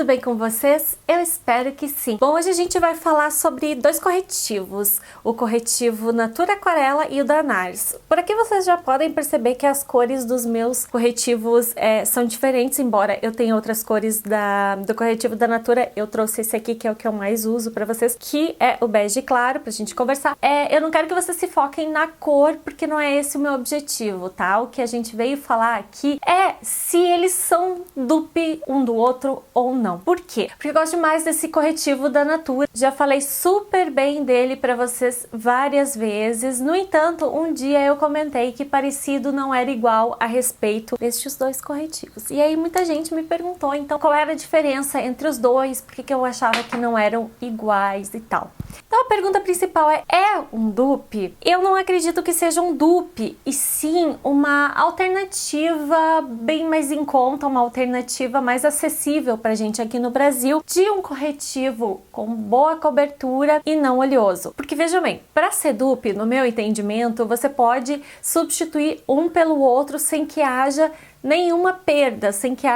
bem com vocês? Eu espero que sim. Bom, hoje a gente vai falar sobre dois corretivos, o corretivo Natura Aquarela e o da NARS. Por aqui vocês já podem perceber que as cores dos meus corretivos são diferentes, embora eu tenha outras cores do corretivo da Natura. Eu trouxe esse aqui, que é o que eu mais uso pra vocês, que é o bege claro, pra gente conversar. Eu não quero que vocês se foquem na cor, porque não é esse o meu objetivo, tá? O que a gente veio falar aqui é se eles são dupe um do outro ou não. Por quê? Porque eu gosto demais desse corretivo da Natura. Já falei super bem dele pra vocês várias vezes. No entanto, um dia eu comentei que parecido não era igual a respeito destes dois corretivos. E aí muita gente me perguntou, então, qual era a diferença entre os dois, por que eu achava que não eram iguais e tal. Então a pergunta principal é um dupe? Eu não acredito que seja um dupe, e sim uma alternativa bem mais em conta, uma alternativa mais acessível pra gente aqui no Brasil, de um corretivo com boa cobertura e não oleoso. Porque veja bem, para ser dupe, no meu entendimento, você pode substituir um pelo outro sem que haja nenhuma perda, sem que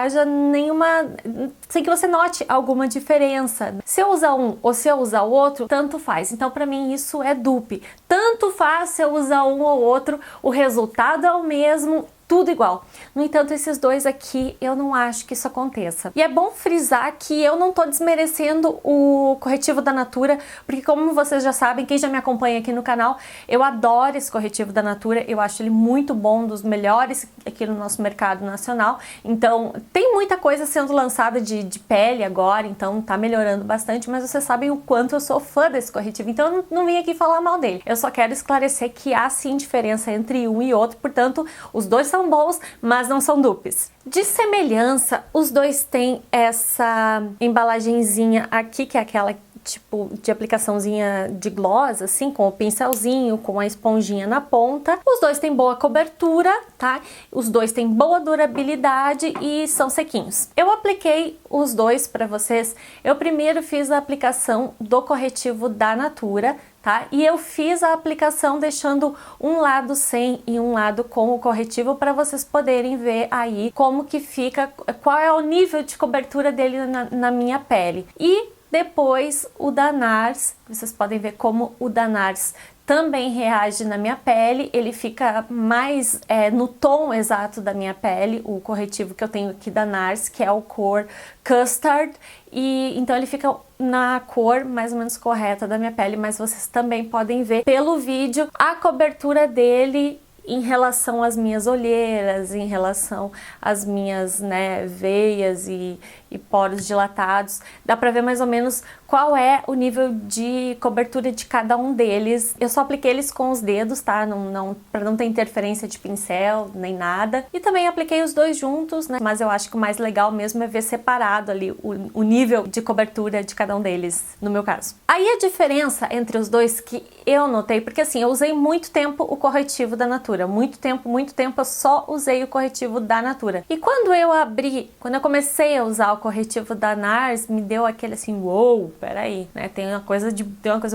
você note alguma diferença. Se eu usar um ou se eu usar o outro, tanto faz. Então, para mim, isso é dupe. Tanto faz se eu usar um ou outro, o resultado é o mesmo, tudo igual. No entanto, esses dois aqui, eu não acho que isso aconteça. E é bom frisar que eu não tô desmerecendo o corretivo da Natura, porque como vocês já sabem, quem já me acompanha aqui no canal, eu adoro esse corretivo da Natura, eu acho ele muito bom, dos melhores aqui no nosso mercado nacional. Então, tem muita coisa sendo lançada de pele agora, então tá melhorando bastante, mas vocês sabem o quanto eu sou fã desse corretivo, então eu não vim aqui falar mal dele. Eu só quero esclarecer que há sim diferença entre um e outro, portanto, os dois são bons, mas não são dupes. De semelhança, os dois têm essa embalagenzinha aqui, que é aquela tipo de aplicaçãozinha de gloss, assim, com o pincelzinho, com a esponjinha na ponta. Os dois têm boa cobertura, tá? Os dois têm boa durabilidade e são sequinhos. Eu apliquei os dois para vocês. Eu primeiro fiz a aplicação do corretivo da Natura, tá? E eu fiz a aplicação deixando um lado sem e um lado com o corretivo para vocês poderem ver aí como que fica, qual é o nível de cobertura dele na minha pele. E depois o da NARS, vocês podem ver como o da NARS também reage na minha pele, ele fica mais no tom exato da minha pele, o corretivo que eu tenho aqui da NARS, que é o cor Custard, e então ele fica na cor mais ou menos correta da minha pele, mas vocês também podem ver pelo vídeo a cobertura dele em relação às minhas olheiras, em relação às minhas, né, veias e poros dilatados. Dá pra ver mais ou menos qual é o nível de cobertura de cada um deles. Eu só apliquei eles com os dedos, tá? Pra não ter interferência de pincel, nem nada. E também apliquei os dois juntos, né? Mas eu acho que o mais legal mesmo é ver separado ali o nível de cobertura de cada um deles, no meu caso. Aí a diferença entre os dois que eu notei, porque assim, eu usei muito tempo o corretivo da Natura. Muito tempo eu só usei o corretivo da Natura. E quando eu comecei a usar o corretivo da NARS, me deu aquele assim, uou, peraí, né? Tem uma coisa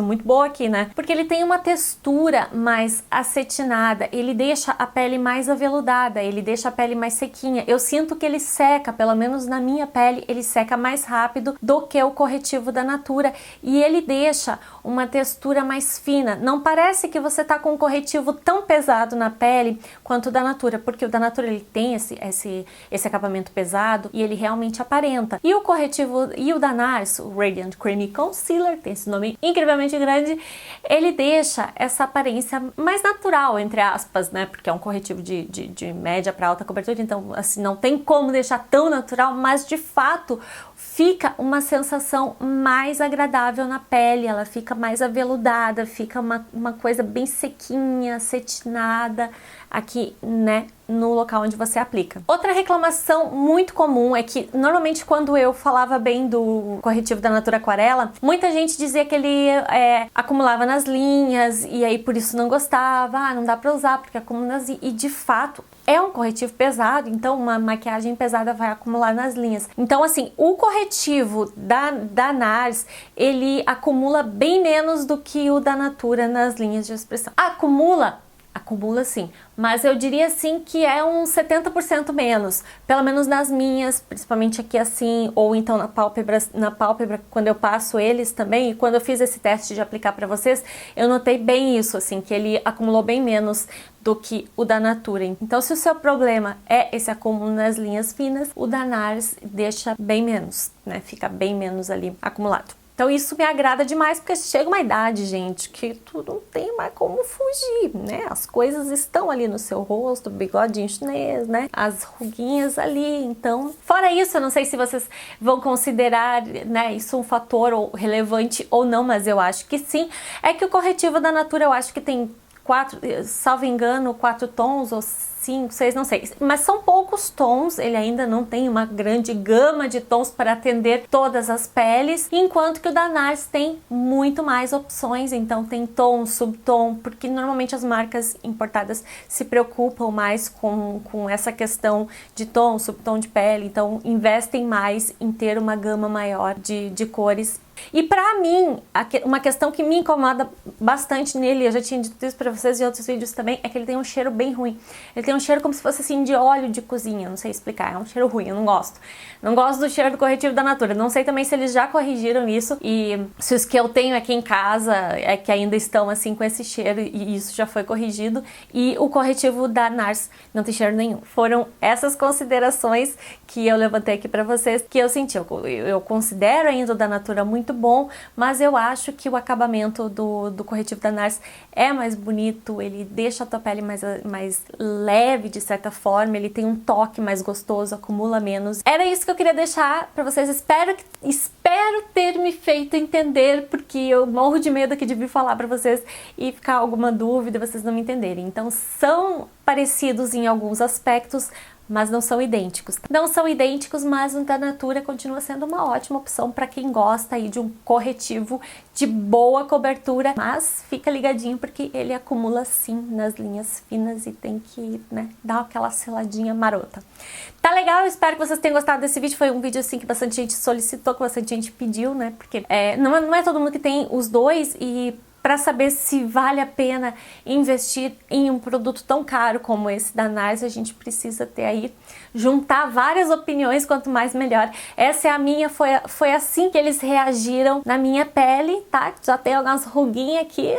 muito boa aqui, né? Porque ele tem uma textura mais acetinada, ele deixa a pele mais aveludada, ele deixa a pele mais sequinha. Eu sinto que ele seca, pelo menos na minha pele, ele seca mais rápido do que o corretivo da Natura. E ele deixa uma textura mais fina. Não parece que você tá com um corretivo tão pesado na pele quanto o da Natura, porque o da Natura ele tem esse acabamento pesado e ele realmente aparenta. E o corretivo e o da NARS, o Radiant Creamy Concealer, tem esse nome incrivelmente grande, ele deixa essa aparência mais natural, entre aspas, né? Porque é um corretivo de média para alta cobertura, então assim, não tem como deixar tão natural, mas de fato fica uma sensação mais agradável na pele, ela fica mais aveludada, fica uma coisa bem sequinha, acetinada aqui, né, no local onde você aplica. Outra reclamação muito comum é que, normalmente, quando eu falava bem do corretivo da Natura Aquarela, muita gente dizia que ele acumulava nas linhas, e aí por isso não gostava, não dá pra usar porque acumula nas linhas, e de fato, é um corretivo pesado, então uma maquiagem pesada vai acumular nas linhas. Então, assim, o corretivo da NARS, acumula bem menos do que o da Natura nas linhas de expressão. Acumula acumula sim, mas eu diria assim que é uns 70% menos, pelo menos nas minhas, principalmente aqui assim, ou então na pálpebra quando eu passo eles também, e quando eu fiz esse teste de aplicar pra vocês, eu notei bem isso, assim, que ele acumulou bem menos do que o da Natura. Então, se o seu problema é esse acúmulo nas linhas finas, o da NARS deixa bem menos, né? Fica bem menos ali acumulado. Então isso me agrada demais, porque chega uma idade, gente, que tu não tem mais como fugir, né? As coisas estão ali no seu rosto, bigodinho chinês, né? As ruguinhas ali, então... Fora isso, eu não sei se vocês vão considerar, né, isso um fator relevante ou não, mas eu acho que sim. É que o corretivo da Natura, eu acho que tem 4, salvo engano, 4 tons ou 5, 6, não sei, mas são poucos tons, ele ainda não tem uma grande gama de tons para atender todas as peles, enquanto que o da NARS tem muito mais opções, então tem tom, subtom, porque normalmente as marcas importadas se preocupam mais com essa questão de tom, subtom de pele, então investem mais em ter uma gama maior de cores. E pra mim, uma questão que me incomoda bastante nele, eu já tinha dito isso pra vocês em outros vídeos também, é que ele tem um cheiro bem ruim. Ele tem um cheiro como se fosse assim de óleo de cozinha, não sei explicar, é um cheiro ruim, eu não gosto. Não gosto do cheiro do corretivo da Natura, não sei também se eles já corrigiram isso e se os que eu tenho aqui em casa é que ainda estão assim com esse cheiro e isso já foi corrigido. E o corretivo da NARS não tem cheiro nenhum. Foram essas considerações que eu levantei aqui pra vocês que eu senti. Eu considero ainda o da Natura muito bom, mas eu acho que o acabamento do corretivo da NARS é mais bonito, ele deixa a tua pele mais leve de certa forma, ele tem um toque mais gostoso, acumula menos. Era isso que eu queria deixar pra vocês, espero ter me feito entender, porque eu morro de medo aqui de vir falar pra vocês e ficar alguma dúvida, vocês não me entenderem. Então são parecidos em alguns aspectos, mas não são idênticos. Não são idênticos, mas o da Natura continua sendo uma ótima opção para quem gosta aí de um corretivo de boa cobertura, mas fica ligadinho porque ele acumula sim nas linhas finas e tem que, né, dar aquela seladinha marota. Tá legal? Eu espero que vocês tenham gostado desse vídeo. Foi um vídeo assim que bastante gente solicitou, que bastante gente pediu, né, porque não é todo mundo que tem os dois e para saber se vale a pena investir em um produto tão caro como esse da NARS, a gente precisa ter aí, juntar várias opiniões, quanto mais melhor. Essa é a minha, foi assim que eles reagiram na minha pele, tá? Já tem algumas ruguinhas aqui,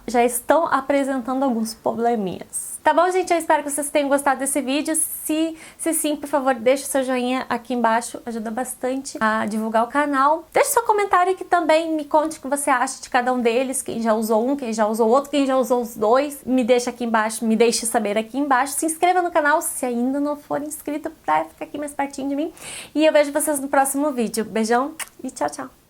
já estão apresentando alguns probleminhas. Tá bom, gente? Eu espero que vocês tenham gostado desse vídeo. Se sim, por favor, deixa o seu joinha aqui embaixo, ajuda bastante a divulgar o canal. Deixa seu comentário aqui também, me conte o que você acha de cada um deles, quem já usou um, quem já usou outro, quem já usou os dois. Me deixa aqui embaixo, me deixe saber aqui embaixo. Se inscreva no canal se ainda não for inscrito, pra ficar aqui mais pertinho de mim. E eu vejo vocês no próximo vídeo. Beijão e tchau, tchau!